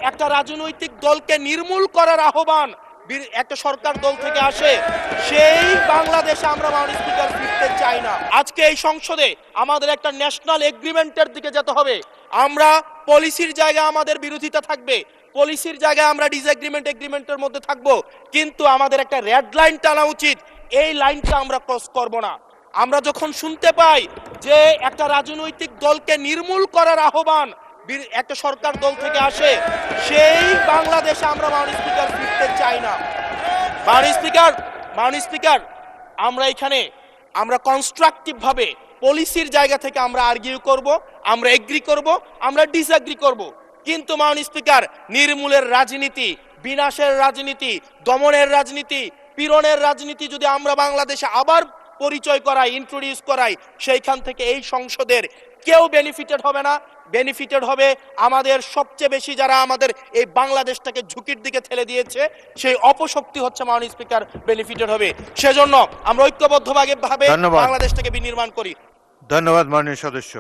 একটা রাজনৈতিক দলকে নির্মূল করার আহ্বান একটা সরকার দল থেকে আসে, সেই বাংলাদেশে আমরা মাননীয় স্পিকার ফিরতে চাই না। আজকে এই সংসদে আমাদের একটা ন্যাশনাল এগ্রিমেন্টের দিকে যেতে হবে। আমরা পলিসির জায়গায় আমাদের বিরোধিতা থাকবে, পলিসির জায়গায় আমরা এগ্রিমেন্টের মধ্যে থাকবো, কিন্তু আমাদের একটা রেড লাইন টানা উচিত। এই লাইনটা আমরা ক্রস করব না। আমরা যখন শুনতে পাই যে একটা রাজনৈতিক দলকে নির্মূল করার আহ্বান একটা সরকার দল থেকে আসে, সেই বাংলাদেশে আমরা মাননীয় স্পিকার ফিরতে চাই না। মাননীয় স্পিকার, আমরা এখানে আমরা কনস্ট্রাকটিভ ভাবে পলিসির জায়গা থেকে আমরা আর্গিউ করব, আমরা এগ্রি করব, আমরা ডিসএগ্রি করব, কিন্তু মাননীয় স্পিকার নির্মূলের রাজনীতি, বিনাশের রাজনীতি, দমনের রাজনীতি, পীড়নের রাজনীতি যদি আমরা বাংলাদেশে আবার পরিচয় করাই, ইন্ট্রোডিউস করাই, সেইখান থেকে এই সংসদের কেউ বেনিফিটেড হবে না। বেনিফিটেড হবে আমাদের সবচেয়ে বেশি যারা আমাদের এই বাংলাদেশটাকে ঝুঁকির দিকে ঠেলে দিয়েছে, সেই অপশক্তি হচ্ছে মাননীয় স্পিকার বেনিফিটেড হবে। সেজন্য আমরা ঐক্যবদ্ধভাবে ধন্যবাদ। বাংলাদেশটাকে বিনির্মাণ করি। ধন্যবাদ মাননীয় সদস্য।